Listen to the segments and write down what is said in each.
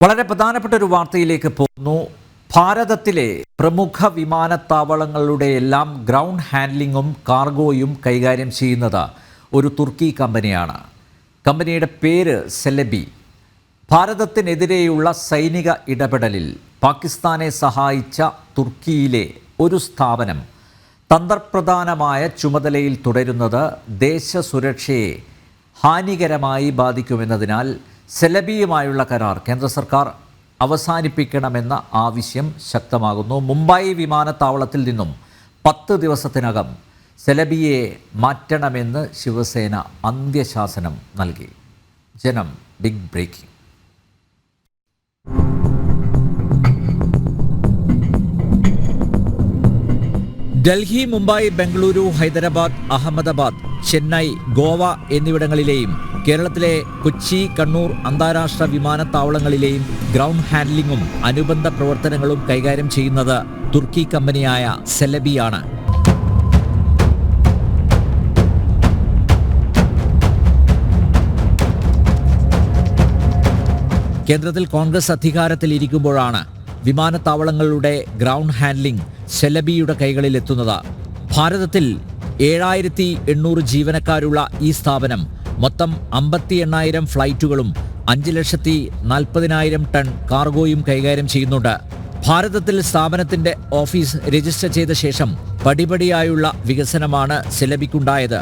വളരെ പ്രധാനപ്പെട്ട ഒരു വാർത്തയിലേക്ക് പോകുന്നു. ഭാരതത്തിലെ പ്രമുഖ വിമാനത്താവളങ്ങളുടെ എല്ലാം ഗ്രൗണ്ട് ഹാൻഡ്ലിങ്ങും കാർഗോയും കൈകാര്യം ചെയ്യുന്നത് ഒരു തുർക്കി കമ്പനിയാണ്. കമ്പനിയുടെ പേര് സെലബി. ഭാരതത്തിനെതിരെയുള്ള സൈനിക ഇടപെടലിൽ പാകിസ്ഥാനെ സഹായിച്ച തുർക്കിയിലെ ഒരു സ്ഥാപനം തന്ത്രപ്രധാനമായ ചുമതലയിൽ തുടരുന്നത് ദേശസുരക്ഷയെ ഹാനികരമായി ബാധിക്കുമെന്നതിനാൽ സെലബിയുമായുള്ള കരാർ കേന്ദ്ര സർക്കാർ അവസാനിപ്പിക്കണമെന്ന ആവശ്യം ശക്തമാകുന്നു. മുംബൈ വിമാനത്താവളത്തിൽ നിന്നും 10 ദിവസത്തിനകം സെലബിയെ മാറ്റണമെന്ന് ശിവസേന അന്ത്യശാസനം നൽകി. ജനം ബിഗ് ബ്രേക്കിംഗ്. ഡൽഹി, മുംബൈ, ബംഗളൂരു, ഹൈദരാബാദ്, അഹമ്മദാബാദ്, ചെന്നൈ, ഗോവ എന്നിവിടങ്ങളിലെയും കേരളത്തിലെ കൊച്ചി, കണ്ണൂർ അന്താരാഷ്ട്ര വിമാനത്താവളങ്ങളിലെയും ഗ്രൗണ്ട് ഹാൻഡ്ലിങ്ങും അനുബന്ധ പ്രവർത്തനങ്ങളും കൈകാര്യം ചെയ്യുന്നത് തുർക്കി കമ്പനിയായ സെലബിയാണ്. കേന്ദ്രത്തിൽ കോൺഗ്രസ് അധികാരത്തിലിരിക്കുമ്പോഴാണ് വിമാനത്താവളങ്ങളുടെ ഗ്രൗണ്ട് ഹാൻഡ്ലിംഗ് സെലബിയുടെ കൈകളിലെത്തുന്നത്. ഭാരതത്തിൽ 7800 ജീവനക്കാരുള്ള ഈ സ്ഥാപനം മൊത്തം 58,000 ഫ്ലൈറ്റുകളും 5,40,000 ടൺ കാർഗോയും കൈകാര്യം ചെയ്യുന്നുണ്ട്. ഭാരതത്തിൽ സ്ഥാപനത്തിന്റെ ഓഫീസ് രജിസ്റ്റർ ചെയ്ത ശേഷം പടിപടിയായുള്ള വികസനമാണ് സെലബിക്കുണ്ടായത്.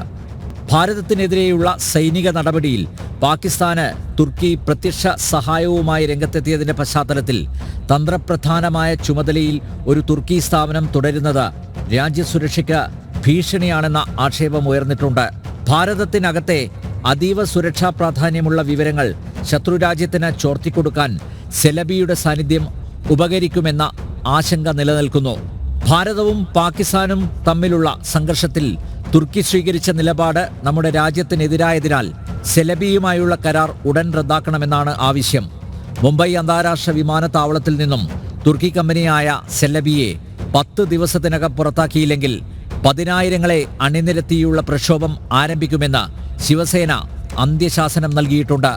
ഭാരതത്തിനെതിരെയുള്ള സൈനിക നടപടിയിൽ പാകിസ്ഥാന് തുർക്കി പ്രത്യക്ഷ സഹായവുമായി രംഗത്തെത്തിയതിന്റെ പശ്ചാത്തലത്തിൽ തന്ത്രപ്രധാനമായ ചുമതലയിൽ ഒരു തുർക്കി സ്ഥാപനം തുടരുന്നത് രാജ്യസുരക്ഷയ്ക്ക് ഭീഷണിയാണെന്ന ആക്ഷേപം ഉയർന്നിട്ടുണ്ട്. ഭാരതത്തിനകത്തെ അതീവ സുരക്ഷാ പ്രാധാന്യമുള്ള വിവരങ്ങൾ ശത്രുരാജ്യത്തിന് ചോർത്തിക്കൊടുക്കാൻ സെലബിയുടെ സാന്നിധ്യം ഉപകരിക്കുമെന്ന ആശങ്ക നിലനിൽക്കുന്നു. ഭാരതവും പാകിസ്ഥാനും തമ്മിലുള്ള സംഘർഷത്തിൽ തുർക്കി സ്വീകരിച്ച നിലപാട് നമ്മുടെ രാജ്യത്തിനെതിരായതിനാൽ സെലബിയുമായുള്ള കരാർ ഉടൻ റദ്ദാക്കണമെന്നാണ് ആവശ്യം. മുംബൈ അന്താരാഷ്ട്ര വിമാനത്താവളത്തിൽ നിന്നും തുർക്കി കമ്പനിയായ സെലബിയെ 10 ദിവസത്തിനകം പുറത്താക്കിയില്ലെങ്കിൽ 10,000ങ്ങളെ അണിനിരത്തിയുള്ള പ്രക്ഷോഭം ആരംഭിക്കുമെന്ന് ശിവസേന അന്ത്യശാസനം നൽകിയിട്ടുണ്ട്.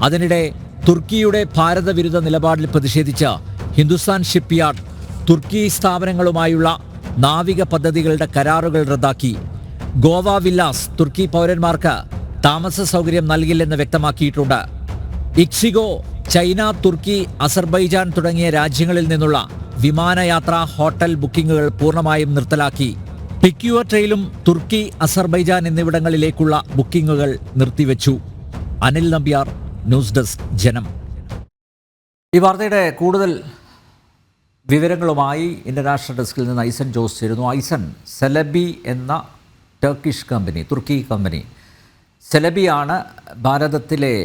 അതിനിടെ തുർക്കിയുടെ ഭാരതവിരുദ്ധ നിലപാടിൽ പ്രതിഷേധിച്ച് ഹിന്ദുസ്ഥാൻ ഷിപ്പ്യാർഡ് തുർക്കി സ്ഥാപനങ്ങളുമായുള്ള നാവിക പദ്ധതികളുടെ കരാറുകൾ റദ്ദാക്കി. ഗോവ വില്ലാസ് തുർക്കി പൗരന്മാർക്ക് താമസ സൗകര്യം നൽകില്ലെന്ന് വ്യക്തമാക്കിയിട്ടുണ്ട്. ഇക്സിഗോ, ചൈന, തുർക്കി, അസർബൈജാൻ തുടങ്ങിയ രാജ്യങ്ങളിൽ നിന്നുള്ള വിമാനയാത്രാ ഹോട്ടൽ ബുക്കിംഗുകൾ പൂർണ്ണമായും നിർത്തലാക്കി. പിക്യുവ ട്രെയിലും തുർക്കി, അസർബൈജാൻ എന്നിവിടങ്ങളിലേക്കുള്ള ബുക്കിംഗുകൾ നിർത്തിവെച്ചു. അനിൽ നമ്പ്യാർ, ന്യൂസ് ഡെസ്ക്, ജനം. ഈ വാർത്തയുടെ കൂടുതൽ വിവരങ്ങളുമായി ഇന്റർനാഷണൽ ഡെസ്കിൽ നിന്ന് ഐസൻ ജോസ് ചേരുന്നു. ഐസൻ, സെലബി എന്ന ടർക്കിഷ് കമ്പനി, തുർക്കി കമ്പനി സെലബിയാണ് ഭാരതത്തിലെ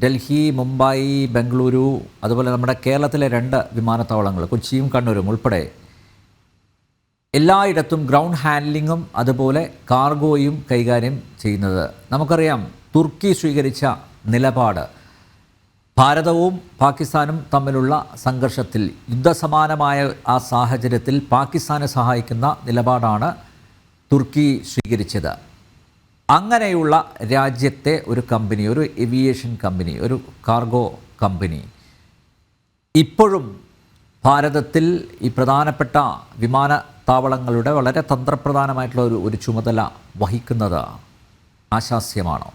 ഡൽഹി, മുംബൈ, ബംഗളൂരു, അതുപോലെ നമ്മുടെ കേരളത്തിലെ 2 വിമാനത്താവളങ്ങൾ കൊച്ചിയും കണ്ണൂരും ഉൾപ്പെടെ എല്ലായിടത്തും ഗ്രൗണ്ട് ഹാൻഡ്ലിങ്ങും അതുപോലെ കാർഗോയും കൈകാര്യം ചെയ്യുന്നത്. നമുക്കറിയാം തുർക്കി സ്വീകരിച്ച നിലപാട് ഭാരതവും പാകിസ്ഥാനും തമ്മിലുള്ള സംഘർഷത്തിൽ യുദ്ധസമാനമായ ആ സാഹചര്യത്തിൽ പാകിസ്ഥാനെ സഹായിക്കുന്ന നിലപാടാണ് തുർക്കി സ്വീകരിച്ചത്. അങ്ങനെയുള്ള രാജ്യത്തെ ഒരു കമ്പനി, ഒരു ഏവിയേഷൻ കമ്പനി, ഒരു കാർഗോ കമ്പനി ഇപ്പോഴും ഭാരതത്തിൽ ഈ പ്രധാനപ്പെട്ട വിമാനത്താവളങ്ങളുടെ വളരെ തന്ത്രപ്രധാനമായിട്ടുള്ള ഒരു ചുമതല വഹിക്കുന്നത് ആശാസ്യമാണോ?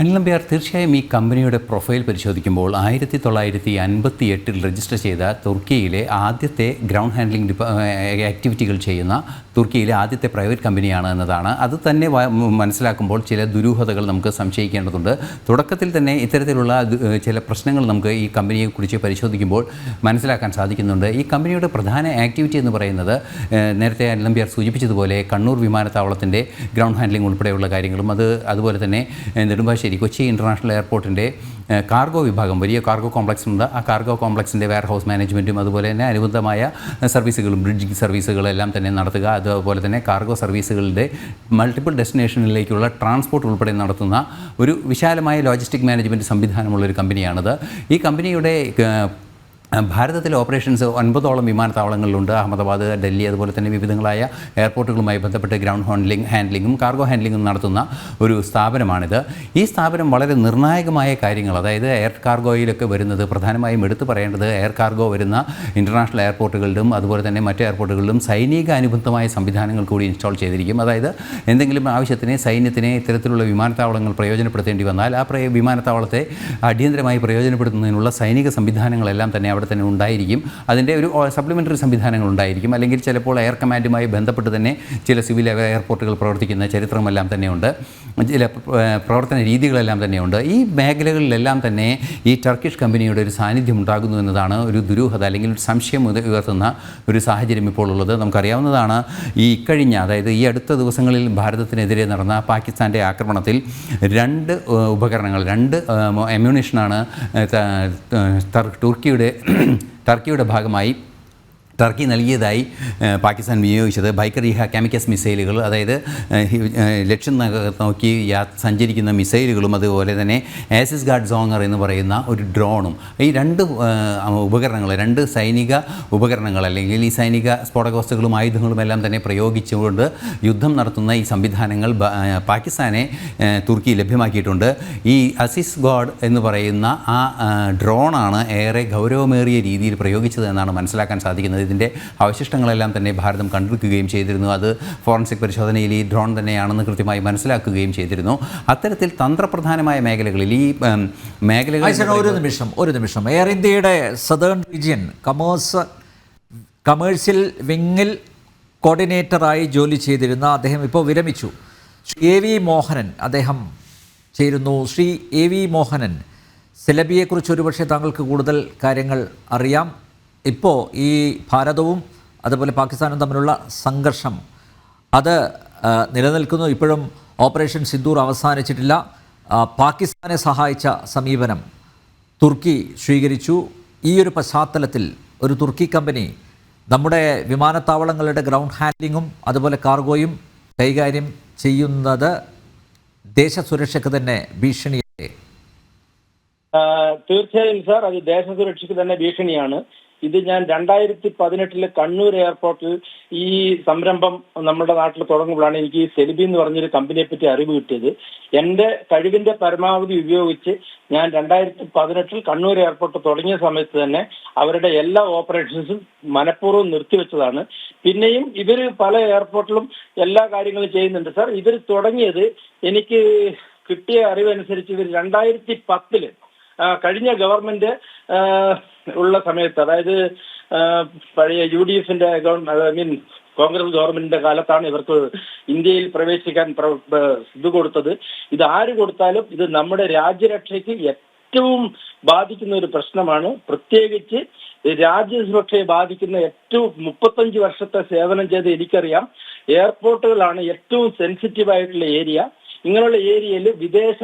അനിൽ നമ്പ്യാർ, തീർച്ചയായും ഈ കമ്പനിയുടെ പ്രൊഫൈൽ പരിശോധിക്കുമ്പോൾ 1958 രജിസ്റ്റർ ചെയ്ത തുർക്കിയിലെ ആദ്യത്തെ ഗ്രൗണ്ട് ഹാൻഡ്ലിംഗ് ആക്ടിവിറ്റികൾ ചെയ്യുന്ന തുർക്കിയിലെ ആദ്യത്തെ പ്രൈവറ്റ് കമ്പനിയാണ് എന്നതാണ്. അത് തന്നെ മനസ്സിലാക്കുമ്പോൾ ചില ദുരൂഹതകൾ നമുക്ക് സംശയിക്കേണ്ടതുണ്ട്. തുടക്കത്തിൽ തന്നെ ഇത്തരത്തിലുള്ള ചില പ്രശ്നങ്ങൾ നമുക്ക് ഈ കമ്പനിയെക്കുറിച്ച് പരിശോധിക്കുമ്പോൾ മനസ്സിലാക്കാൻ സാധിക്കുന്നുണ്ട്. ഈ കമ്പനിയുടെ പ്രധാന ആക്ടിവിറ്റി എന്ന് പറയുന്നത് നേരത്തെ അനിൽ നമ്പ്യാർ സൂചിപ്പിച്ചതുപോലെ കണ്ണൂർ വിമാനത്താവളത്തിൻ്റെ ഗ്രൗണ്ട് ഹാൻഡ്ലിംഗ് ഉൾപ്പെടെയുള്ള കാര്യങ്ങളും അതുപോലെ തന്നെ നെടുമ്പാശ്ശേരി കൊച്ചി ഇൻ്റർനാഷണൽ എയർപോർട്ടിൻ്റെ കാർഗോ വിഭാഗം, വലിയ കാർഗോ കോംപ്ലക്സ് ഉണ്ട്. ആ കാർഗോ കോംപ്ലക്സിൻ്റെ വെയർ ഹൗസ് മാനേജ്മെൻറ്റും അതുപോലെ തന്നെ അനുബന്ധമായ സർവീസുകളും ബ്രിഡ്ജിംഗ് സർവീസുകളെല്ലാം തന്നെ നടത്തുക. അതുപോലെ തന്നെ കാർഗോ സർവീസുകളുടെ മൾട്ടിപ്പിൾ ഡെസ്റ്റിനേഷനിലേക്കുള്ള ട്രാൻസ്പോർട്ട് ഉൾപ്പെടെ നടത്തുന്ന ഒരു വിശാലമായ ലോജിസ്റ്റിക് മാനേജ്മെൻറ്റ് സംവിധാനമുള്ളൊരു കമ്പനിയാണിത്. ഈ കമ്പനിയുടെ ഭാരതത്തിലെ ഓപ്പറേഷൻസ് 9ഓളം വിമാനത്താവളങ്ങളിലുണ്ട്. അഹമ്മദാബാദ്, ഡൽഹി, അതുപോലെ തന്നെ വിവിധങ്ങളായ എയർപോർട്ടുകളുമായി ബന്ധപ്പെട്ട് ഗ്രൗണ്ട് ഹാൻഡ്ലിങ്ങും കാർഗോ ഹാൻഡ്ലിങ്ങും നടത്തുന്ന ഒരു സ്ഥാപനമാണിത്. ഈ സ്ഥാപനം വളരെ നിർണായകമായ കാര്യങ്ങൾ, അതായത് എയർ കാർഗോയിലൊക്കെ വരുന്നത്, പ്രധാനമായും എടുത്തു പറയേണ്ടത് എയർ കാർഗോ വരുന്ന ഇൻ്റർനാഷണൽ എയർപോർട്ടുകളിലും അതുപോലെ തന്നെ മറ്റ് എയർപോർട്ടുകളിലും സൈനിക അനുബന്ധമായ സംവിധാനങ്ങൾ കൂടി ഇൻസ്റ്റാൾ ചെയ്തിരിക്കും. അതായത് എന്തെങ്കിലും ആവശ്യത്തിന് സൈന്യത്തിനെ ഇത്തരത്തിലുള്ള വിമാനത്താവളങ്ങൾ പ്രയോജനപ്പെടുത്തേണ്ടി വന്നാൽ ആ വിമാനത്താവളത്തെ അടിയന്തരമായി പ്രയോജനപ്പെടുത്തുന്നതിനുള്ള സൈനിക സംവിധാനങ്ങളെല്ലാം തന്നെ അവിടെ തന്നെ ഉണ്ടായിരിക്കും. അതിൻ്റെ ഒരു സപ്ലിമെൻ്ററി സംവിധാനങ്ങൾ ഉണ്ടായിരിക്കും. അല്ലെങ്കിൽ ചിലപ്പോൾ എയർ കമാൻഡുമായി ബന്ധപ്പെട്ട് തന്നെ ചില സിവിൽ എയർപോർട്ടുകൾ പ്രവർത്തിക്കുന്ന ചരിത്രമെല്ലാം തന്നെയുണ്ട്, ചില പ്രവർത്തന രീതികളെല്ലാം തന്നെയുണ്ട്. ഈ മേഖലകളിലെല്ലാം തന്നെ ഈ ടർക്കിഷ് കമ്പനിയുടെ ഒരു സാന്നിധ്യം ഉണ്ടാകുന്നു എന്നതാണ് ഒരു ദുരൂഹത അല്ലെങ്കിൽ ഒരു സംശയം ഉയർത്തുന്ന ഒരു സാഹചര്യം ഇപ്പോൾ ഉള്ളത്. നമുക്കറിയാവുന്നതാണ്, അതായത് ഈ അടുത്ത ദിവസങ്ങളിൽ ഭാരതത്തിനെതിരെ നടന്ന പാകിസ്ഥാൻ്റെ ആക്രമണത്തിൽ 2 ഉപകരണങ്ങൾ, 2 അമ്യൂണിഷനാണ് ടർക്കിയുടെ ഭാഗമായി ടർക്കി നൽകിയതായി പാകിസ്ഥാൻ വിനിയോഗിച്ചത്. ബൈക്കർ-ഇ കാമിക്കസ് മിസൈലുകൾ, അതായത് ലക്ഷ്യം നോക്കി സഞ്ചരിക്കുന്ന മിസൈലുകളും അതുപോലെ തന്നെ ആസിസ് ഗാർഡ് സോങ്ങർ എന്ന് പറയുന്ന ഒരു ഡ്രോണും. ഈ 2 ഉപകരണങ്ങൾ, 2 സൈനിക ഉപകരണങ്ങൾ അല്ലെങ്കിൽ ഈ സൈനിക സ്ഫോടക വസ്തുക്കളും ആയുധങ്ങളും എല്ലാം തന്നെ പ്രയോഗിച്ചുകൊണ്ട് യുദ്ധം നടത്തുന്ന ഈ സംവിധാനങ്ങൾ പാകിസ്ഥാനെ തുർക്കി ലഭ്യമാക്കിയിട്ടുണ്ട്. ഈ ആസിസ് ഗാർഡ് എന്ന് പറയുന്ന ആ ഡ്രോണാണ് ഏറെ ഗൗരവമേറിയ രീതിയിൽ പ്രയോഗിച്ചത് എന്നാണ് മനസ്സിലാക്കാൻ സാധിക്കുന്നത്. ഇതിൻ്റെ അവശിഷ്ടങ്ങളെല്ലാം തന്നെ ഭാരതം കണ്ടെടുക്കുകയും ചെയ്തിരുന്നു. അത് ഫോറൻസിക് പരിശോധനയിൽ ഈ ഡ്രോൺ തന്നെയാണെന്ന് കൃത്യമായി മനസ്സിലാക്കുകയും ചെയ്തിരുന്നു. അത്തരത്തിൽ തന്ത്രപ്രധാനമായ മേഖലകളിൽ ഈ മേഖലകൾ ഒരു നിമിഷം എയർ ഇന്ത്യയുടെ സദേൺ റീജിയൻ കമേഴ്സ്യൽ വിങ്ങിൽ കോർഡിനേറ്ററായി ജോലി ചെയ്തിരുന്ന അദ്ദേഹം ഇപ്പോൾ വിരമിച്ചു. ശ്രീ എ വി മോഹനൻ അദ്ദേഹം ചേരുന്നു. ശ്രീ എ വി മോഹനൻ, സെലബിയെക്കുറിച്ച് ഒരുപക്ഷെ താങ്കൾക്ക് കൂടുതൽ കാര്യങ്ങൾ അറിയാം. ഇപ്പോൾ ഈ ഭാരതവും അതുപോലെ പാകിസ്ഥാനും തമ്മിലുള്ള സംഘർഷം അത് നിലനിൽക്കുന്നു. ഇപ്പോഴും ഓപ്പറേഷൻ സിന്ദൂർ അവസാനിച്ചിട്ടില്ല. പാകിസ്ഥാനെ സഹായിച്ച സമീപനം തുർക്കി സ്വീകരിച്ചു. ഈ ഒരു പശ്ചാത്തലത്തിൽ ഒരു തുർക്കി കമ്പനി നമ്മുടെ വിമാനത്താവളങ്ങളുടെ ഗ്രൗണ്ട് ഹാൻഡ്ലിങ്ങും അതുപോലെ കാർഗോയും കൈകാര്യം ചെയ്യുന്നത് ദേശസുരക്ഷയ്ക്ക് തന്നെ ഭീഷണിയല്ലേ? തീർച്ചയായും സാർ, അത് ദേശസുരക്ഷയ്ക്ക് തന്നെ ഭീഷണിയാണ്. ഇത് ഞാൻ 2018 കണ്ണൂർ എയർപോർട്ടിൽ ഈ സംരംഭം നമ്മുടെ നാട്ടിൽ തുടങ്ങുമ്പോഴാണ് എനിക്ക് ഈ സെലിബി എന്ന് പറഞ്ഞൊരു കമ്പനിയെ പറ്റി അറിവ് കിട്ടിയത്. എൻ്റെ കഴിവിന്റെ പരമാവധി ഉപയോഗിച്ച് ഞാൻ 2018 കണ്ണൂർ എയർപോർട്ട് തുടങ്ങിയ സമയത്ത് തന്നെ അവരുടെ എല്ലാ ഓപ്പറേഷൻസും മനഃപൂർവ്വം നിർത്തിവെച്ചതാണ്. പിന്നെയും ഇവർ പല എയർപോർട്ടിലും എല്ലാ കാര്യങ്ങളും ചെയ്യുന്നുണ്ട് സാർ. ഇവർ തുടങ്ങിയത് എനിക്ക് കിട്ടിയ അറിവനുസരിച്ച് ഇവർ 2010 കഴിഞ്ഞ ഗവൺമെന്റ് ഉള്ള സമയത്ത്, അതായത് പഴയ UDFന്റെ കോൺഗ്രസ് ഗവൺമെന്റിന്റെ കാലത്താണ് ഇവർക്ക് ഇന്ത്യയിൽ പ്രവേശിക്കാൻ ഇത് കൊടുത്തത്. ഇത് ആര് കൊടുത്താലും ഇത് നമ്മുടെ രാജ്യരക്ഷയ്ക്ക് ഏറ്റവും ബാധിക്കുന്ന ഒരു പ്രശ്നമാണ്. പ്രത്യേകിച്ച് രാജ്യസുരക്ഷയെ ബാധിക്കുന്ന ഏറ്റവും 35 വർഷത്തെ സേവനം ചെയ്ത് എനിക്കറിയാം. എയർപോർട്ടുകളാണ് ഏറ്റവും സെൻസിറ്റീവ് ആയിട്ടുള്ള ഏരിയ. ഇങ്ങനെയുള്ള ഏരിയയിൽ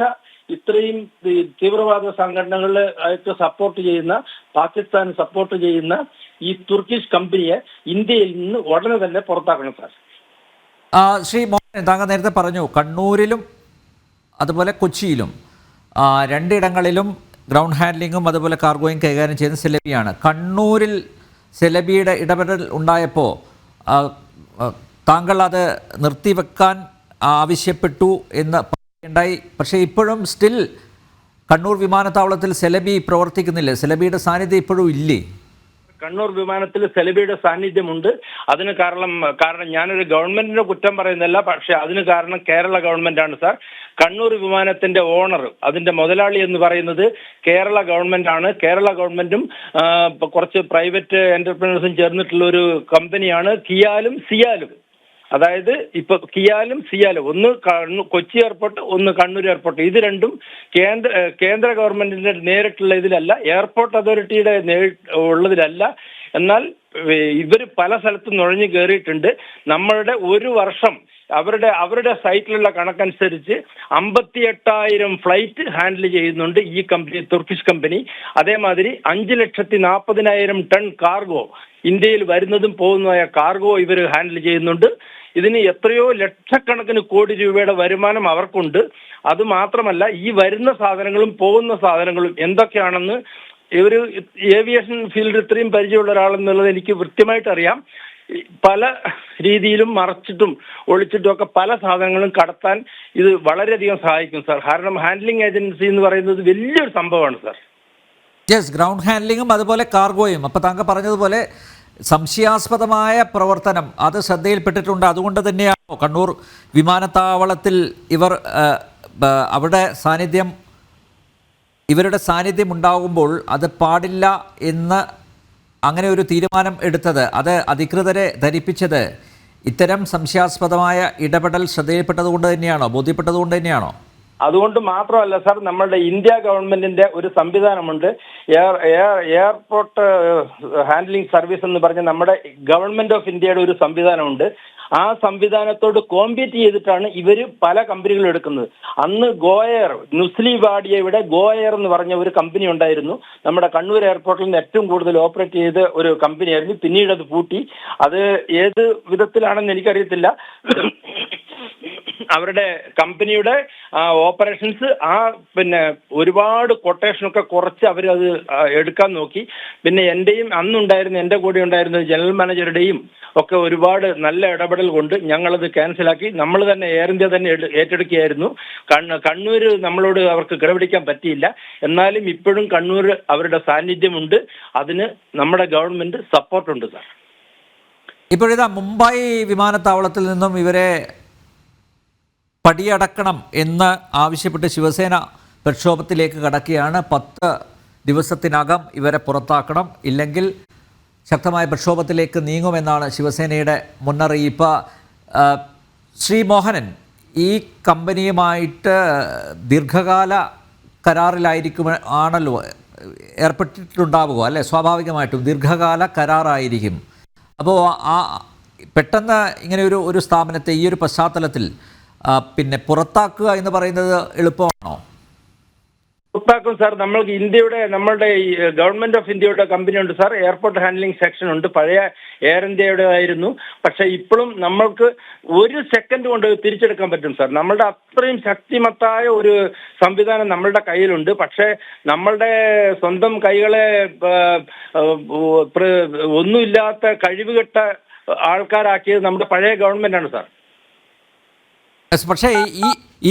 ഇത്രയും തീവ്രവാദ സംഘടനകളെ സപ്പോർട്ട് ചെയ്യുന്ന, പാകിസ്ഥാൻ സപ്പോർട്ട് ചെയ്യുന്ന ഈ തുർക്കിഷ് കമ്പനിയെ ഇന്ത്യയിൽ നിന്ന് ഉടനെ തന്നെ പുറത്താക്കണം സാർ. ശ്രീ മോഹൻ, താങ്കൾ നേരത്തെ പറഞ്ഞു കണ്ണൂരിലും അതുപോലെ കൊച്ചിയിലും 2 ഇടങ്ങളിലും ഗ്രൗണ്ട് ഹാൻഡ്ലിങ്ങും അതുപോലെ കാർഗോയും കൈകാര്യം ചെയ്യുന്ന സെലബിയാണ്. കണ്ണൂരിൽ സെലബിയുടെ ഇടപെടൽ ഉണ്ടായപ്പോൾ താങ്കൾ അത് നിർത്തിവെക്കാൻ ആവശ്യപ്പെട്ടു എന്ന് ഉണ്ടായി. പക്ഷേ ഇപ്പോഴും സ്റ്റിൽ കണ്ണൂർ വിമാനത്താവളത്തിൽ സെലബി പ്രവർത്തിക്കുന്നില്ലേ? സെലബിയുടെ സാന്നിധ്യം ഇപ്പോഴും ഇല്ലേ? കണ്ണൂർ വിമാനത്തിൽ സെലബിയുടെ സാന്നിധ്യമുണ്ട്. അതിന് കാരണം ഞാനൊരു ഗവൺമെന്റിന്റെ കുറ്റം പറയുന്നില്ല, പക്ഷെ അതിന് കാരണം കേരള ഗവൺമെന്റ് ആണ് സാർ. കണ്ണൂർ വിമാനത്തിന്റെ ഓണർ, അതിന്റെ മുതലാളി എന്ന് പറയുന്നത് കേരള ഗവൺമെന്റ് ആണ്. കേരള ഗവൺമെന്റും കുറച്ച് പ്രൈവറ്റ് എന്റർപ്രൈനേഴ്സും ചേർന്നിട്ടുള്ള ഒരു കമ്പനിയാണ് കിയാലും സിയാലും. അതായത് ഇപ്പൊ കിയാലും സിയാലും, ഒന്ന് കൊച്ചി എയർപോർട്ട്, ഒന്ന് കണ്ണൂർ എയർപോർട്ട്. ഇത് രണ്ടും കേന്ദ്ര ഗവൺമെന്റിന്റെ നേരിട്ടുള്ള ഇതിലല്ല, എയർപോർട്ട് അതോറിറ്റിയുടെ ഉള്ളതിലല്ല. എന്നാൽ ഇവർ പല സ്ഥലത്തും നുഴഞ്ഞു കയറിയിട്ടുണ്ട്. നമ്മളുടെ ഒരു വർഷം അവരുടെ സൈറ്റിലുള്ള കണക്കനുസരിച്ച് 58,000 ഫ്ലൈറ്റ് ഹാൻഡിൽ ചെയ്യുന്നുണ്ട് ഈ കമ്പനി, തുർക്കിഷ് കമ്പനി. അതേമാതിരി 5,40,000 ടൺ കാർഗോ, ഇന്ത്യയിൽ വരുന്നതും പോകുന്നതായ കാർഗോ ഇവർ ഹാൻഡിൽ ചെയ്യുന്നുണ്ട്. ഇതിന് എത്രയോ ലക്ഷക്കണക്കിന് കോടി രൂപയുടെ വരുമാനം അവർക്കുണ്ട്. അതുമാത്രമല്ല, ഈ വരുന്ന സാധനങ്ങളും പോകുന്ന സാധനങ്ങളും എന്തൊക്കെയാണെന്ന് ഒരു ഏവിയേഷൻ ഫീൽഡ് ഇത്രയും പരിചയമുള്ള ഒരാളെന്നുള്ളത് എനിക്ക് കൃത്യമായിട്ട് അറിയാം. പല രീതിയിലും മറച്ചിട്ടും ഒളിച്ചിട്ടും ഒക്കെ പല സാധനങ്ങളും കടത്താൻ ഇത് വളരെയധികം സഹായിക്കും സാർ. കാരണം ഹാൻഡ്ലിംഗ് ഏജൻസി എന്ന് പറയുന്നത് വലിയൊരു സംഭവമാണ് സാർ. യെസ്, ഗ്രൗണ്ട് ഹാൻഡ്ലിങ്ങും അതുപോലെ കാർഗോയും. അപ്പോൾ താങ്കൾ പറഞ്ഞതുപോലെ സംശയാസ്പദമായ പ്രവർത്തനം അത് ശ്രദ്ധയിൽപ്പെട്ടിട്ടുണ്ട്. അതുകൊണ്ട് തന്നെയാണോ കണ്ണൂർ വിമാനത്താവളത്തിൽ ഇവരുടെ സാന്നിധ്യം ഉണ്ടാകുമ്പോൾ അത് പാടില്ല എന്ന് അങ്ങനെ ഒരു തീരുമാനം എടുത്തത്? അത് അധികൃതരെ ധരിപ്പിച്ചത് ഇത്തരം സംശയാസ്പദമായ ഇടപെടൽ ശ്രദ്ധയിൽപ്പെട്ടതുകൊണ്ട് തന്നെയാണോ, ബോധ്യപ്പെട്ടതുകൊണ്ട് തന്നെയാണോ? അതുകൊണ്ട് മാത്രമല്ല സാർ, നമ്മളുടെ ഇന്ത്യ ഗവൺമെന്റിന്റെ ഒരു സംവിധാനമുണ്ട്, എയർപോർട്ട് ഹാൻഡ്ലിംഗ് സർവീസ് എന്ന് പറഞ്ഞ നമ്മുടെ ഗവൺമെന്റ് ഓഫ് ഇന്ത്യയുടെ ഒരു സംവിധാനമുണ്ട്. ആ സംവിധാനത്തോട് കോമ്പീറ്റ് ചെയ്തിട്ടാണ് ഇവർ പല കമ്പനികളും എടുക്കുന്നത്. അന്ന് ഗോയർ, നുസ്ലി വാഡിയയുടെ ഗോയർ എന്ന് പറഞ്ഞ ഒരു കമ്പനി ഉണ്ടായിരുന്നു. നമ്മുടെ കണ്ണൂർ എയർപോർട്ടിൽ നിന്ന് ഏറ്റവും കൂടുതൽ ഓപ്പറേറ്റ് ചെയ്ത ഒരു കമ്പനിയായിരുന്നു. പിന്നീട് അത് പൂട്ടി. അത് ഏത് വിധത്തിലാണെന്ന് എനിക്കറിയത്തില്ല. അവരുടെ കമ്പനിയുടെ ഓപ്പറേഷൻസ് പിന്നെ ഒരുപാട് കൊട്ടേഷനൊക്കെ കുറച്ച് അവരത് എടുക്കാൻ നോക്കി. പിന്നെ എൻ്റെ കൂടെ ഉണ്ടായിരുന്ന ജനറൽ മാനേജറുടെയും ഒക്കെ ഒരുപാട് നല്ല ഇടപെടൽ കൊണ്ട് ഞങ്ങളത് ക്യാൻസലാക്കി. നമ്മൾ തന്നെ എയർ ഇന്ത്യ തന്നെ ഏറ്റെടുക്കുകയായിരുന്നു. കണ്ണൂർ നമ്മളോട് അവർക്ക് കിടപിടിക്കാൻ പറ്റിയില്ല. എന്നാലും ഇപ്പോഴും കണ്ണൂർ അവരുടെ സാന്നിധ്യമുണ്ട്. അതിന് നമ്മുടെ ഗവൺമെന്റ് സപ്പോർട്ടുണ്ട് സാർ. ഇപ്പോഴിതാ മുംബൈ വിമാനത്താവളത്തിൽ നിന്നും ഇവരെ പടിയടക്കണം എന്ന് ആവശ്യപ്പെട്ട് ശിവസേന പ്രക്ഷോഭത്തിലേക്ക് കടക്കുകയാണ്. 10 ദിവസത്തിനകം ഇവരെ പുറത്താക്കണം, ഇല്ലെങ്കിൽ ശക്തമായ പ്രക്ഷോഭത്തിലേക്ക് നീങ്ങുമെന്നാണ് ശിവസേനയുടെ മുന്നറിയിപ്പ്. ശ്രീ മോഹനൻ, ഈ കമ്പനിയുമായിട്ട് ദീർഘകാല ആണല്ലോ ഏർപ്പെട്ടിട്ടുണ്ടാവുക അല്ലേ? സ്വാഭാവികമായിട്ടും ദീർഘകാല കരാറായിരിക്കും. അപ്പോൾ പെട്ടെന്ന് ഇങ്ങനെ ഒരു സ്ഥാപനത്തെ ഈ ഒരു പശ്ചാത്തലത്തിൽ പിന്നെ പുറത്താക്കുക എന്ന് പറയുന്നത് എളുപ്പമാണോ? പുറത്താക്കും സാർ. നമ്മൾക്ക് നമ്മളുടെ ഗവൺമെന്റ് ഓഫ് ഇന്ത്യയുടെ കമ്പനി ഉണ്ട് സാർ. എയർപോർട്ട് ഹാൻഡ്ലിംഗ് സെക്ഷൻ ഉണ്ട്. പഴയ എയർ ഇന്ത്യയുടെ ആയിരുന്നു. പക്ഷെ ഇപ്പോഴും നമ്മൾക്ക് ഒരു സെക്കൻഡ് കൊണ്ട് തിരിച്ചെടുക്കാൻ പറ്റും സാർ. നമ്മളുടെ അത്രയും ശക്തിമത്തായ ഒരു സംവിധാനം നമ്മളുടെ കയ്യിലുണ്ട്. പക്ഷേ നമ്മളുടെ സ്വന്തം കൈകളെ ഒന്നുമില്ലാത്ത കഴിവുകെട്ട ആൾക്കാരാക്കിയത് നമ്മുടെ പഴയ ഗവൺമെന്റാണ് സാർ. പക്ഷേ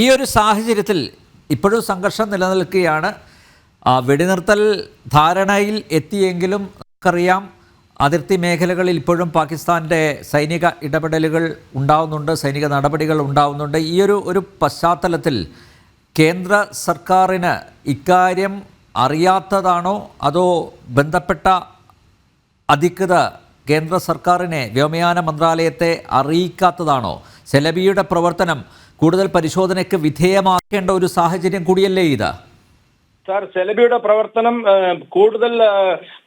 ഈ ഒരു സാഹചര്യത്തിൽ ഇപ്പോഴും സംഘർഷം നിലനിൽക്കുകയാണ്. വെടിനിർത്തൽ ധാരണയിൽ എത്തിയെങ്കിലും നമുക്കറിയാം അതിർത്തി മേഖലകളിൽ ഇപ്പോഴും പാകിസ്ഥാൻ്റെ സൈനിക ഇടപെടലുകൾ ഉണ്ടാവുന്നുണ്ട്, സൈനിക നടപടികൾ ഉണ്ടാവുന്നുണ്ട്. ഈ ഒരു പശ്ചാത്തലത്തിൽ കേന്ദ്ര സർക്കാരിന് ഇക്കാര്യം അറിയാത്തതാണോ, അതോ ബന്ധപ്പെട്ട അധികൃതർ കേന്ദ്ര സർക്കാരിനെ, വ്യോമയാന മന്ത്രാലയത്തെ അറിയിക്കാത്തതാണോ? സെലബിയുടെ പ്രവർത്തനം കൂടുതൽ പരിശോധനയ്ക്ക് വിധേയമാക്കേണ്ട ഒരു സാഹചര്യം കൂടിയല്ലേ ഇത്? സാർ, സെലബിയുടെ പ്രവർത്തനം കൂടുതൽ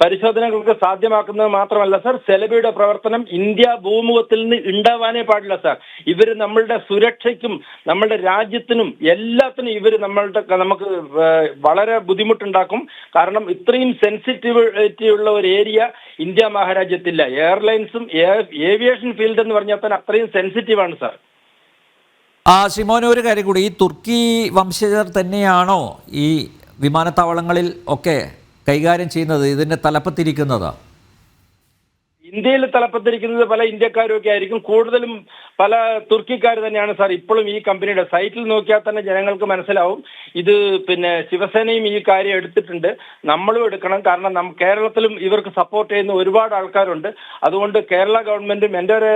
പരിശോധനകൾക്ക് സാധ്യമാക്കുന്നത് മാത്രമല്ല സാർ, സെലബിയുടെ പ്രവർത്തനം ഇന്ത്യ ഭൂമുഖത്തിൽ നിന്ന് ഉണ്ടാവാനേ പാടില്ല സാർ. ഇവർ നമ്മളുടെ സുരക്ഷയ്ക്കും നമ്മളുടെ രാജ്യത്തിനും എല്ലാത്തിനും നമുക്ക് വളരെ ബുദ്ധിമുട്ടുണ്ടാക്കും. കാരണം ഇത്രയും സെൻസിറ്റിവിറ്റി ഉള്ള ഒരു ഏരിയ ഇന്ത്യ മഹാരാജ്യത്തില്ല. എയർലൈൻസും ഏവിയേഷൻ ഫീൽഡ് എന്ന് പറഞ്ഞാൽ തന്നെ അത്രയും സെൻസിറ്റീവാണ് സാർ. ശ്രീ മോഹൻ, ഒരു കാര്യം കൂടി, ഈ തുർക്കി വംശജർ തന്നെയാണോ ഈ വിമാനത്താവളങ്ങളിൽ ഒക്കെ കൈകാര്യം ചെയ്യുന്നത്, ഇതിൻ്റെ തലപ്പത്തിരിക്കുന്നത്? ഇന്ത്യയിൽ തലപ്പത്തിരിക്കുന്നത് പല ഇന്ത്യക്കാരും ഒക്കെ ആയിരിക്കും. കൂടുതലും പല തുർക്കിക്കാർ തന്നെയാണ് സാർ. ഇപ്പോഴും ഈ കമ്പനിയുടെ സൈറ്റിൽ നോക്കിയാൽ തന്നെ ജനങ്ങൾക്ക് മനസ്സിലാവും. ഇത് പിന്നെ ശിവസേനയും ഈ കാര്യം എടുത്തിട്ടുണ്ട്, നമ്മളും എടുക്കണം. കാരണം കേരളത്തിലും ഇവർക്ക് സപ്പോർട്ട് ചെയ്യുന്ന ഒരുപാട് ആൾക്കാരുണ്ട്. അതുകൊണ്ട് കേരള ഗവൺമെന്റും, എൻ്റെ ഒരു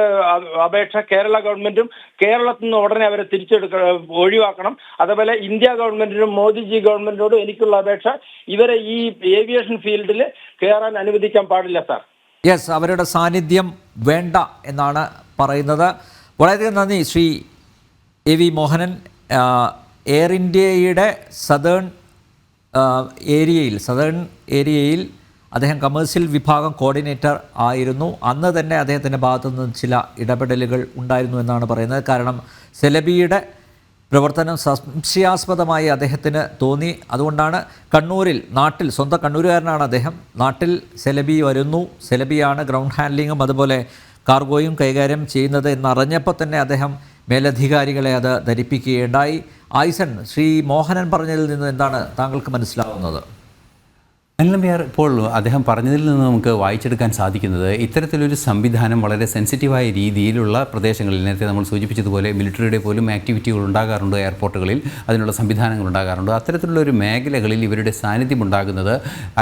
അപേക്ഷ, കേരള ഗവൺമെന്റും കേരളത്തിൽ നിന്ന് ഉടനെ അവരെ ഒഴിവാക്കണം. അതേപോലെ ഇന്ത്യ ഗവൺമെന്റിനും മോദിജി ഗവൺമെന്റിനോടും എനിക്കുള്ള അപേക്ഷ, ഇവരെ ഈ ഏവിയേഷൻ ഫീൽഡിൽ കയറാൻ അനുവദിക്കാൻ പാടില്ല സാർ. യെസ്, അവരുടെ സാന്നിധ്യം വേണ്ട എന്നാണ് പറയുന്നത്. വളരെയധികം നന്ദി Shri A V Mohanan. Air ഇന്ത്യയുടെ സദേൺ ഏരിയയിൽ അദ്ദേഹം കമേഴ്സ്യൽ വിഭാഗം കോർഡിനേറ്റർ ആയിരുന്നു. അന്ന് തന്നെ അദ്ദേഹത്തിൻ്റെ ഭാഗത്തു നിന്ന് ചില ഇടപെടലുകൾ ഉണ്ടായിരുന്നു എന്നാണ് പറയുന്നത്. കാരണം സെലബിയുടെ പ്രവർത്തനം സംശയാസ്പദമായി അദ്ദേഹത്തിന് തോന്നി. അതുകൊണ്ടാണ് നാട്ടിൽ സ്വന്തം കണ്ണൂരുകാരനാണ് അദ്ദേഹം, നാട്ടിൽ സെലബി വരുന്നു, സെലബിയാണ് ഗ്രൗണ്ട് ഹാൻഡ്ലിങ്ങും അതുപോലെ കാർഗോയും കൈകാര്യം ചെയ്യുന്നത് എന്നറിഞ്ഞപ്പോൾ തന്നെ അദ്ദേഹം മേലധികാരികളെ അത് ധരിപ്പിക്കുകയുണ്ടായി. ആയിസൺ, ശ്രീ മോഹനൻ പറഞ്ഞതിൽ നിന്ന് എന്താണ് താങ്കൾക്ക് മനസ്സിലാവുന്നത്? അനിൽ ഇപ്പോൾ അദ്ദേഹം പറഞ്ഞതിൽ നിന്ന് നമുക്ക് വായിച്ചെടുക്കാൻ സാധിക്കുന്നത് ഇത്തരത്തിലൊരു സംവിധാനം വളരെ സെൻസിറ്റീവായ രീതിയിലുള്ള പ്രദേശങ്ങളിൽ, നേരത്തെ നമ്മൾ സൂചിപ്പിച്ചതുപോലെ മിലിറ്ററിയുടെ പോലും ആക്ടിവിറ്റികൾ ഉണ്ടാകാറുണ്ട് എയർപോർട്ടുകളിൽ, അതിനുള്ള സംവിധാനങ്ങൾ ഉണ്ടാകാറുണ്ട്. അത്തരത്തിലുള്ള ഒരു മേഖലകളിൽ ഇവരുടെ സാന്നിധ്യം ഉണ്ടാകുന്നത്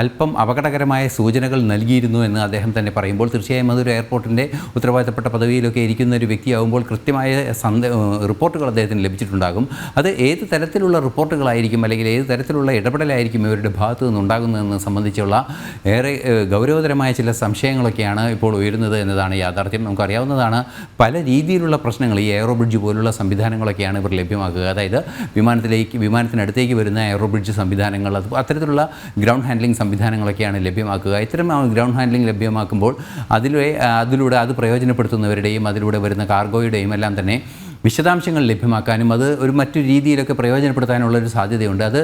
അല്പം അപകടകരമായ സൂചനകൾ നൽകിയിരുന്നു എന്ന് അദ്ദേഹം തന്നെ പറയുമ്പോൾ തീർച്ചയായും അതൊരു എയർപോർട്ടിൻ്റെ ഉത്തരവാദിത്തപ്പെട്ട പദവിയിലൊക്കെ ഇരിക്കുന്ന ഒരു വ്യക്തിയാകുമ്പോൾ കൃത്യമായ റിപ്പോർട്ടുകൾ അദ്ദേഹത്തിന് ലഭിച്ചിട്ടുണ്ടാകും. അത് ഏത് തരത്തിലുള്ള റിപ്പോർട്ടുകളായിരിക്കും അല്ലെങ്കിൽ ഏത് തരത്തിലുള്ള ഇടപെടലായിരിക്കും ഇവരുടെ ഭാഗത്തു നിന്നുണ്ടാകുന്നതെന്ന് സംബന്ധിച്ചുള്ള ഏറെ ഗൗരവതരമായ ചില സംശയങ്ങളൊക്കെയാണ് ഇപ്പോൾ ഉയരുന്നത് എന്നതാണ് യാഥാർത്ഥ്യം. നമുക്കറിയാവുന്നതാണ്, പല രീതിയിലുള്ള പ്രശ്നങ്ങൾ ഈ എയറോ ബ്രിഡ്ജ് പോലുള്ള സംവിധാനങ്ങളൊക്കെയാണ് ഇവർ ലഭ്യമാക്കുക. അതായത് വിമാനത്തിനടുത്തേക്ക് വരുന്ന എയറോ ബ്രിഡ്ജ് സംവിധാനങ്ങൾ, അത്തരത്തിലുള്ള ഗ്രൗണ്ട് ഹാൻഡ്ലിംഗ് സംവിധാനങ്ങളൊക്കെയാണ് ലഭ്യമാക്കുക. ഇത്തരം ഗ്രൗണ്ട് ഹാൻഡ്ലിംഗ് ലഭ്യമാക്കുമ്പോൾ അതിലൂടെ അത് പ്രയോജനപ്പെടുത്തുന്നവരുടെയും അതിലൂടെ വരുന്ന കാർഗോയുടെയും എല്ലാം തന്നെ വിശദാംശങ്ങൾ ലഭ്യമാക്കാനും അത് മറ്റു രീതിയിലൊക്കെ പ്രയോജനപ്പെടുത്താനുള്ളൊരു സാധ്യതയുണ്ട്. അത്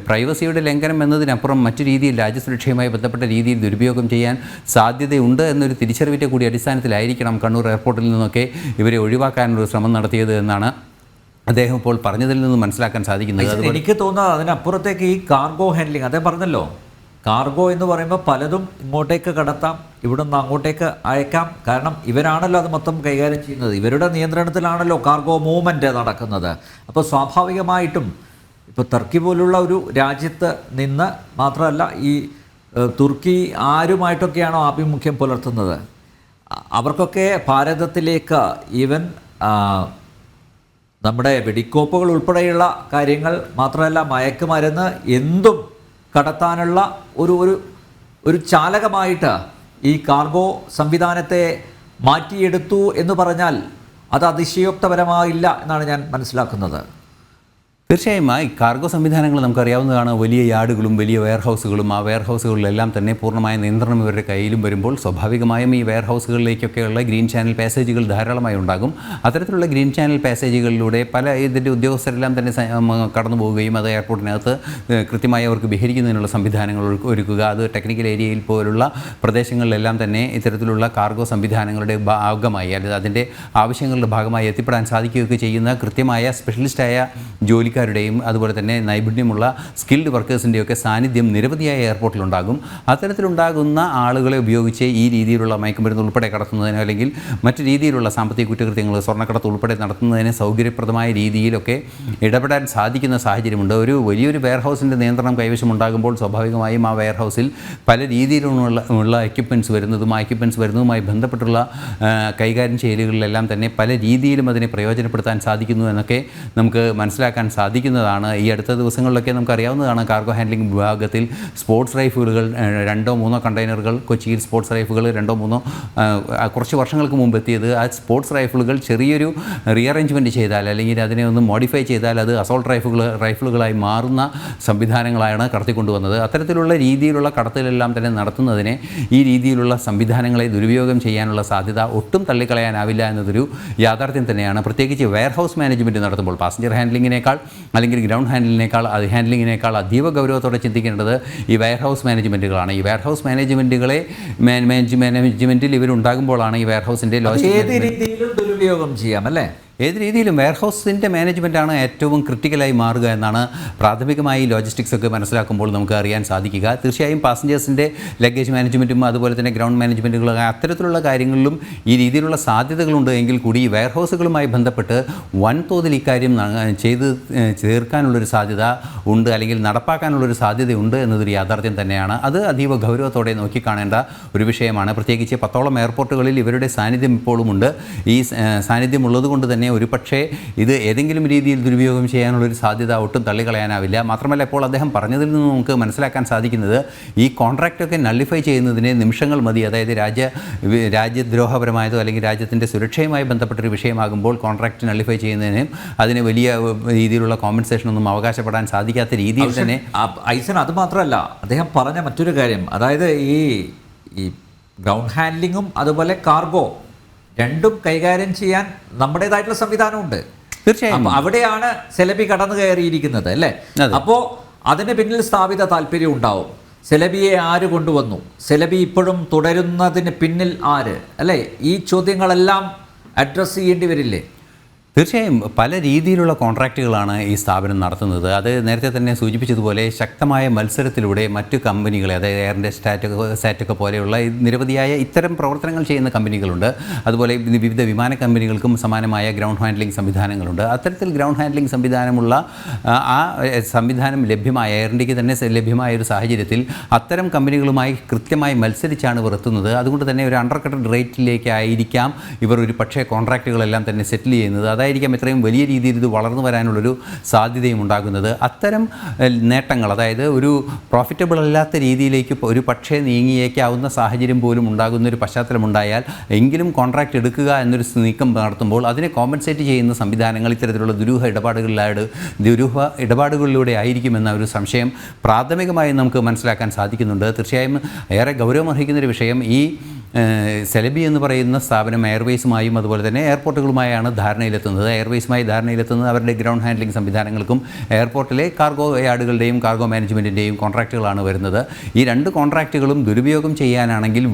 പ്രൈവസിയുടെ ലംഘനം എന്നതിനപ്പുറം മറ്റു രീതിയിൽ രാജ്യസുരക്ഷയുമായി ബന്ധപ്പെട്ട രീതിയിൽ ദുരുപയോഗം ചെയ്യാൻ സാധ്യതയുണ്ട് എന്നൊരു തിരിച്ചറിവിൻ്റെ കൂടി അടിസ്ഥാനത്തിലായിരിക്കണം കണ്ണൂർ എയർപോർട്ടിൽ നിന്നൊക്കെ ഇവരെ ഒഴിവാക്കാനുള്ള ശ്രമം നടത്തിയത് എന്നാണ് അദ്ദേഹം ഇപ്പോൾ പറഞ്ഞതിൽ നിന്ന് മനസ്സിലാക്കാൻ സാധിക്കുന്നത്. എനിക്ക് തോന്നുന്നത് അതിനപ്പുറത്തേക്ക് ഈ കാർഗോ ഹാൻഡ്ലിംഗ്, അദ്ദേഹം പറഞ്ഞല്ലോ, കാർഗോ എന്ന് പറയുമ്പോൾ പലതും ഇങ്ങോട്ടേക്ക് കടത്താം, ഇവിടെ നിന്ന് അങ്ങോട്ടേക്ക് അയക്കാം. കാരണം ഇവരാണല്ലോ അത് മൊത്തം കൈകാര്യം ചെയ്യുന്നത്, ഇവരുടെ നിയന്ത്രണത്തിലാണല്ലോ കാർഗോ മൂവ്മെൻറ്റ് നടക്കുന്നത്. അപ്പോൾ സ്വാഭാവികമായിട്ടും ഇപ്പോൾ ടർക്കി പോലുള്ള ഒരു രാജ്യത്ത് നിന്ന് മാത്രമല്ല, ഈ തുർക്കി ആരുമായിട്ടൊക്കെയാണോ ആഭിമുഖ്യം പുലർത്തുന്നത്, അവർക്കൊക്കെ ഭാരതത്തിലേക്ക് ഈവൻ നമ്മുടെ വെടിക്കോപ്പുകൾ ഉൾപ്പെടെയുള്ള കാര്യങ്ങൾ മാത്രമല്ല, മയക്കുമരുന്ന് എന്തും കടത്താനുള്ള ഒരു ചാലകമായിട്ട് ഈ കാർഗോ സംവിധാനത്തെ മാറ്റിയെടുത്തു എന്ന് പറഞ്ഞാൽ അത് അതിശയോക്തപരമായില്ല എന്നാണ് ഞാൻ മനസ്സിലാക്കുന്നത്. തീർച്ചയായും ഈ കാർഗോ സംവിധാനങ്ങൾ നമുക്കറിയാവുന്നതാണ്. വലിയ യാർഡുകളും വലിയ വെയർഹൗസുകളും, ആ വെയർഹൗസുകളിലെല്ലാം തന്നെ പൂർണ്ണമായ നിയന്ത്രണം ഇവരുടെ കയ്യിലും വരുമ്പോൾ സ്വാഭാവികമായും ഈ വെയർഹൗസുകളിലേക്കൊക്കെയുള്ള ഗ്രീൻ ചാനൽ പാസേജുകൾ ധാരാളമായി ഉണ്ടാകും. അത്തരത്തിലുള്ള ഗ്രീൻ ചാനൽ പാസേജുകളിലൂടെ പല ഇതിൻ്റെ ഉദ്യോഗസ്ഥരെല്ലാം തന്നെ കടന്നു പോവുകയും അത് എയർപോർട്ടിനകത്ത് കൃത്യമായി അവർക്ക് വിഹരിക്കുന്നതിനുള്ള സംവിധാനങ്ങൾ ഒരുക്കുക, അത് ടെക്നിക്കൽ ഏരിയയിൽ പോലുള്ള പ്രദേശങ്ങളിലെല്ലാം തന്നെ ഇത്തരത്തിലുള്ള കാർഗോ സംവിധാനങ്ങളുടെ ഭാഗമായി അല്ലെങ്കിൽ അതിൻ്റെ ആവശ്യങ്ങളുടെ ഭാഗമായി എത്തിപ്പെടാൻ സാധിക്കുകയൊക്കെ ചെയ്യുന്ന കൃത്യമായ സ്പെഷ്യലിസ്റ്റായ ജോലിക്കാരുടെയും അതുപോലെ തന്നെ നൈപുണ്യമുള്ള സ്കിൽഡ് വർക്കേഴ്സിൻ്റെയൊക്കെ സാന്നിധ്യം നിരവധിയായ എയർപോർട്ടിലുണ്ടാകും. അത്തരത്തിലുണ്ടാകുന്ന ആളുകളെ ഉപയോഗിച്ച് ഈ രീതിയിലുള്ള മയക്കുമരുന്ന് ഉൾപ്പെടെ കടത്തുന്നതിനോ അല്ലെങ്കിൽ മറ്റു രീതിയിലുള്ള സാമ്പത്തിക കുറ്റകൃത്യങ്ങൾ, സ്വർണ്ണക്കടത്ത് ഉൾപ്പെടെ നടത്തുന്നതിന് സൗകര്യപ്രദമായ രീതിയിലൊക്കെ ഇടപെടാൻ സാധിക്കുന്ന സാഹചര്യമുണ്ട്. വലിയൊരു വെയർഹൗസിൻ്റെ നിയന്ത്രണം കൈവശമുണ്ടാകുമ്പോൾ സ്വാഭാവികമായും ആ വെയർഹൗസിൽ പല രീതിയിലുള്ള എക്യുപ്മെൻറ്റ്സ് വരുന്നതും ആ എക്യുപ്മെൻറ്റ്സ് വരുന്നതുമായി ബന്ധപ്പെട്ടുള്ള കൈകാര്യം ചെയ്യലുകളിലെല്ലാം തന്നെ പല രീതിയിലും അതിനെ പ്രയോജനപ്പെടുത്താൻ സാധിക്കുന്നു എന്നൊക്കെ നമുക്ക് മനസ്സിലാക്കാൻ സാധിക്കുന്നതാണ്. ഈ അടുത്ത ദിവസങ്ങളിലൊക്കെ നമുക്കറിയാവുന്നതാണ്, കാർഗോ ഹാൻഡ്ലിംഗ് വിഭാഗത്തിൽ സ്പോർട്സ് റൈഫിളുകൾ 2-3 കണ്ടെയ്നറുകൾ കൊച്ചിയിൽ സ്പോർട്സ് റൈഫിളുകൾ 2-3 കുറച്ച് വർഷങ്ങൾക്ക് മുമ്പ് എത്തിയത്. ആ സ്പോർട്സ് റൈഫിളുകൾ ചെറിയൊരു റീഅറേഞ്ച്മെൻറ്റ് ചെയ്താൽ അല്ലെങ്കിൽ അതിനെ ഒന്ന് മോഡിഫൈ ചെയ്താൽ അത് അസോൾട്ട് റൈഫിളുകളായി മാറുന്ന സംവിധാനങ്ങളാണ് കടത്തിക്കൊണ്ടുവന്നത്. അത്തരത്തിലുള്ള രീതിയിലുള്ള കടത്തിലെല്ലാം തന്നെ നടത്തുന്നതിനെ ഈ രീതിയിലുള്ള സംവിധാനങ്ങളെ ദുരുപയോഗം ചെയ്യാനുള്ള സാധ്യത ഒട്ടും തള്ളിക്കളയാനാവില്ല എന്നതൊരു യാഥാർത്ഥ്യം തന്നെയാണ്. പ്രത്യേകിച്ച് വെയർഹൗസ് മാനേജ്മെൻറ്റ് നടത്തുമ്പോൾ പാസഞ്ചർ ഹാൻഡ്ലിങ്ങിനേക്കാൾ അല്ലെങ്കിൽ ഗ്രൗണ്ട് ഹാൻഡ്ലിങ്ങിനേക്കാൾ അതീവ ഗൗരവത്തോടെ ചിന്തിക്കേണ്ടത് ഈ വെയർഹൗസ് മാനേജ്മെൻറ്റുകളാണ്. ഈ വെയർഹൗസ് മാനേജ്മെൻറ്റിൽ ഇവരുണ്ടാകുമ്പോഴാണ് ഈ വെയർഹൗസിൻ്റെ ഏത് രീതിയിലും ദുരുപയോഗം ചെയ്യാം അല്ലേ? ഏത് രീതിയിലും വെയർഹൗസിൻ്റെ മാനേജ്മെൻറ്റാണ് ഏറ്റവും ക്രിട്ടിക്കലായി മാറുക എന്നാണ് പ്രാഥമികമായി ലോജിസ്റ്റിക്സ് ഒക്കെ മനസ്സിലാക്കുമ്പോൾ നമുക്ക് അറിയാൻ സാധിക്കുക. തീർച്ചയായും പാസഞ്ചേഴ്സിൻ്റെ ലഗേജ് മാനേജ്മെൻറ്റും അതുപോലെ തന്നെ ഗ്രൗണ്ട് മാനേജ്മെൻറ്റുകളും അത്തരത്തിലുള്ള കാര്യങ്ങളിലും ഈ രീതിയിലുള്ള സാധ്യതകളുണ്ട് എങ്കിൽ കൂടി ഈ വെയർഹൗസുകളുമായി ബന്ധപ്പെട്ട് വൻതോതിൽ ഇക്കാര്യം ചെയ്ത് ചേർക്കാനുള്ളൊരു സാധ്യത ഉണ്ട് അല്ലെങ്കിൽ നടപ്പാക്കാനുള്ളൊരു സാധ്യതയുണ്ട് എന്നതൊരു യാഥാർത്ഥ്യം തന്നെയാണ്. അത് അതീവ ഗൗരവത്തോടെ നോക്കിക്കാണേണ്ട ഒരു വിഷയമാണ്. പ്രത്യേകിച്ച് 10ഓളം എയർപോർട്ടുകളിൽ ഇവരുടെ സാന്നിധ്യം ഇപ്പോഴുമുണ്ട്. ഈ സാന്നിധ്യം ഉള്ളതുകൊണ്ട് തന്നെ ഒരു പക്ഷേ ഇത് ഏതെങ്കിലും രീതിയിൽ ദുരുപയോഗം ചെയ്യാനുള്ളൊരു സാധ്യത ഒട്ടും തള്ളിക്കളയാനാവില്ല. മാത്രമല്ല, ഇപ്പോൾ അദ്ദേഹം പറഞ്ഞതിൽ നിന്ന് നമുക്ക് മനസ്സിലാക്കാൻ സാധിക്കുന്നത് ഈ കോൺട്രാക്റ്റൊക്കെ നള്ളിഫൈ ചെയ്യുന്നതിന് നിമിഷങ്ങൾ മതി. അതായത് രാജ്യദ്രോഹപരമായതോ അല്ലെങ്കിൽ രാജ്യത്തിൻ്റെ സുരക്ഷയുമായി ബന്ധപ്പെട്ടൊരു വിഷയമാകുമ്പോൾ കോൺട്രാക്റ്റ് നള്ളിഫൈ ചെയ്യുന്നതിനും അതിന് വലിയ രീതിയിലുള്ള കോമ്പൻസേഷനൊന്നും അവകാശപ്പെടാൻ സാധിക്കാത്ത രീതിയിൽ തന്നെ ഐസൻ അത് മാത്രമല്ല, അദ്ദേഹം പറഞ്ഞ മറ്റൊരു കാര്യം, അതായത് ഈ ഗ്രൗണ്ട് ഹാൻഡ്ലിങ്ങും അതുപോലെ കാർഗോ രണ്ടും കൈകാര്യം ചെയ്യാൻ നമ്മുടേതായിട്ടുള്ള സംവിധാനമുണ്ട്. തീർച്ചയായും അവിടെയാണ് സെലബി കടന്നു കയറിയിരിക്കുന്നത് അല്ലേ? അപ്പോൾ അതിന് പിന്നിൽ സ്ഥാപിത താല്പര്യം ഉണ്ടാവും. സെലബിയെ ആര് കൊണ്ടുവന്നു, സെലബി ഇപ്പോഴും തുടരുന്നതിന് പിന്നിൽ ആര്, അല്ലേ? ഈ ചോദ്യങ്ങളെല്ലാം അഡ്രസ്സ് ചെയ്യേണ്ടി വരില്ലേ? തീർച്ചയായും പല രീതിയിലുള്ള കോൺട്രാക്റ്റുകളാണ് ഈ സ്ഥാപനം നടത്തുന്നത്. അത് നേരത്തെ തന്നെ സൂചിപ്പിച്ചതുപോലെ ശക്തമായ മത്സരത്തിലൂടെ മറ്റു കമ്പനികളെ, അതായത് എയർ ഇന്ത്യ, സാറ്റൊക്കെ പോലെയുള്ള നിരവധിയായ ഇത്തരം പ്രവർത്തനങ്ങൾ ചെയ്യുന്ന കമ്പനികളുണ്ട്. അതുപോലെ വിവിധ വിമാന കമ്പനികൾക്കും സമാനമായ ഗ്രൗണ്ട് ഹാൻഡ്ലിംഗ് സംവിധാനങ്ങളുണ്ട്. അത്തരത്തിൽ ഗ്രൗണ്ട് ഹാൻഡ്ലിംഗ് സംവിധാനമുള്ള ആ സംവിധാനം ലഭ്യമായ, എയർ ഇന്ത്യക്ക് തന്നെ ലഭ്യമായ ഒരു സാഹചര്യത്തിൽ അത്തരം കമ്പനികളുമായി കൃത്യമായി മത്സരിച്ചാണ് ഇവർ എത്തുന്നത്. അതുകൊണ്ട് തന്നെ ഒരു അണ്ടർ കട്ടഡ് റേറ്റിലേക്കായിരിക്കാം ഇവർ ഒരു പക്ഷേ കോൺട്രാക്റ്റുകളെല്ലാം തന്നെ സെറ്റിൽ ചെയ്യുന്നത്. അതായിരിക്കാം ഇത്രയും വലിയ രീതിയിൽ ഇത് വളർന്നു വരാനുള്ളൊരു സാധ്യതയും ഉണ്ടാകുന്നത്. അത്തരം നേട്ടങ്ങൾ, അതായത് ഒരു പ്രോഫിറ്റബിൾ അല്ലാത്ത രീതിയിലേക്ക് ഒരു പക്ഷേ നീങ്ങിയേക്കാവുന്ന സാഹചര്യം പോലും ഉണ്ടാകുന്ന ഒരു പശ്ചാത്തലമുണ്ടായാൽ എങ്കിലും കോൺട്രാക്റ്റ് എടുക്കുക എന്നൊരു നീക്കം നടത്തുമ്പോൾ അതിനെ കോമ്പൻസേറ്റ് ചെയ്യുന്ന സംവിധാനങ്ങൾ ഇത്തരത്തിലുള്ള ദുരൂഹ ഇടപാടുകളിലൂടെ ആയിരിക്കുമെന്ന ഒരു സംശയം പ്രാഥമികമായി നമുക്ക് മനസ്സിലാക്കാൻ സാധിക്കുന്നുണ്ട്. തീർച്ചയായും ഏറെ ഗൗരവമർഹിക്കുന്നൊരു വിഷയം, ഈ സെലബി എന്ന് പറയുന്ന സ്ഥാപനം എയർവേസുമായും അതുപോലെ തന്നെ എയർപോർട്ടുകളുമായാണ് ധാരണയിലെത്തുന്നത്. എയർവേസുമായി ധാരണയിലെത്തുന്നത് അവരുടെ ഗ്രൗണ്ട് ഹാൻഡ്ലിംഗ് സംവിധാനങ്ങൾക്കും എയർപോർട്ടിലെ കാർഗോ യാർഡുകളുടെയും കാർഗോ മാനേജ്മെൻറ്റിൻ്റെയും കോൺട്രാക്റ്റുകളാണ് വരുന്നത്. ഈ രണ്ട് കോൺട്രാക്റ്റുകളും ദുരുപയോഗം ചെയ്യാനാണെങ്കിൽ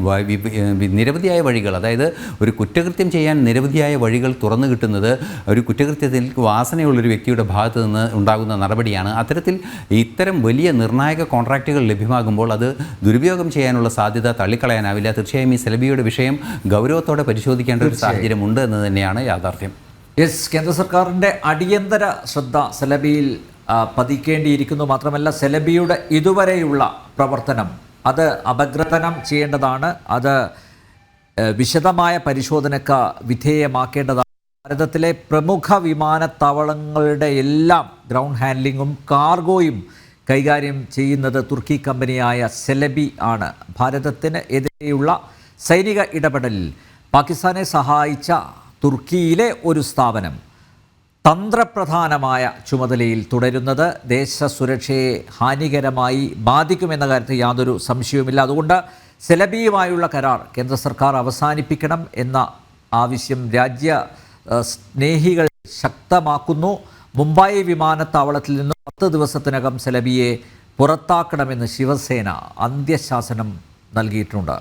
നിരവധിയായ വഴികൾ, അതായത് ഒരു കുറ്റകൃത്യം ചെയ്യാൻ നിരവധിയായ വഴികൾ തുറന്നു കിട്ടുന്നത് ഒരു കുറ്റകൃത്യത്തിൽ വാസനയുള്ളൊരു വ്യക്തിയുടെ ഭാഗത്ത് നിന്ന് ഉണ്ടാകുന്ന നടപടിയാണ്. അത്തരത്തിൽ ഇത്തരം വലിയ നിർണായക കോൺട്രാക്റ്റുകൾ ലഭ്യമാകുമ്പോൾ അത് ദുരുപയോഗം ചെയ്യാനുള്ള സാധ്യത തള്ളിക്കളയാനാവില്ല. തീർച്ചയായും ഈ സെലബിയുടെ വിഷയം ഗൗരവത്തോടെ പരിശോധിക്കേണ്ട ഒരു സാഹചര്യമുണ്ട് എന്ന് തന്നെയാണ് യാഥാർത്ഥ്യം. കേന്ദ്ര സർക്കാരിൻ്റെ അടിയന്തര ശ്രദ്ധ സെലബിയിൽ പതിക്കേണ്ടിയിരിക്കുന്നു. മാത്രമല്ല, സെലബിയുടെ ഇതുവരെയുള്ള പ്രവർത്തനം അത് അപഗ്രഥനം ചെയ്യേണ്ടതാണ്. അത് വിശദമായ പരിശോധനയ്ക്ക് വിധേയമാക്കേണ്ടതാണ്. ഭാരതത്തിലെ പ്രമുഖ വിമാനത്താവളങ്ങളുടെ എല്ലാം ഗ്രൗണ്ട് ഹാൻഡ്ലിങ്ങും കാർഗോയും കൈകാര്യം ചെയ്യുന്നത് തുർക്കി കമ്പനിയായ സെലബി ആണ്. ഭാരതത്തിന് എതിരെയുള്ള സൈനിക ഇടപെടലിൽ പാകിസ്ഥാനെ സഹായിച്ച തുർക്കിയിലെ ഒരു സ്ഥാപനം തന്ത്രപ്രധാനമായ ചുമതലയിൽ തുടരുന്നത് ദേശസുരക്ഷയെ ഹാനികരമായി ബാധിക്കുമെന്ന കാര്യത്തിൽ യാതൊരു സംശയവുമില്ല. അതുകൊണ്ട് സെലബിയുമായുള്ള കരാർ കേന്ദ്ര സർക്കാർ അവസാനിപ്പിക്കണം എന്ന ആവശ്യം രാജ്യ സ്നേഹികൾ ശക്തമാക്കുന്നു. മുംബൈ വിമാനത്താവളത്തിൽ നിന്ന് 10 ദിവസത്തിനകം സെലബിയെ പുറത്താക്കണമെന്ന് ശിവസേന അന്ത്യശാസനം നൽകിയിട്ടുണ്ട്.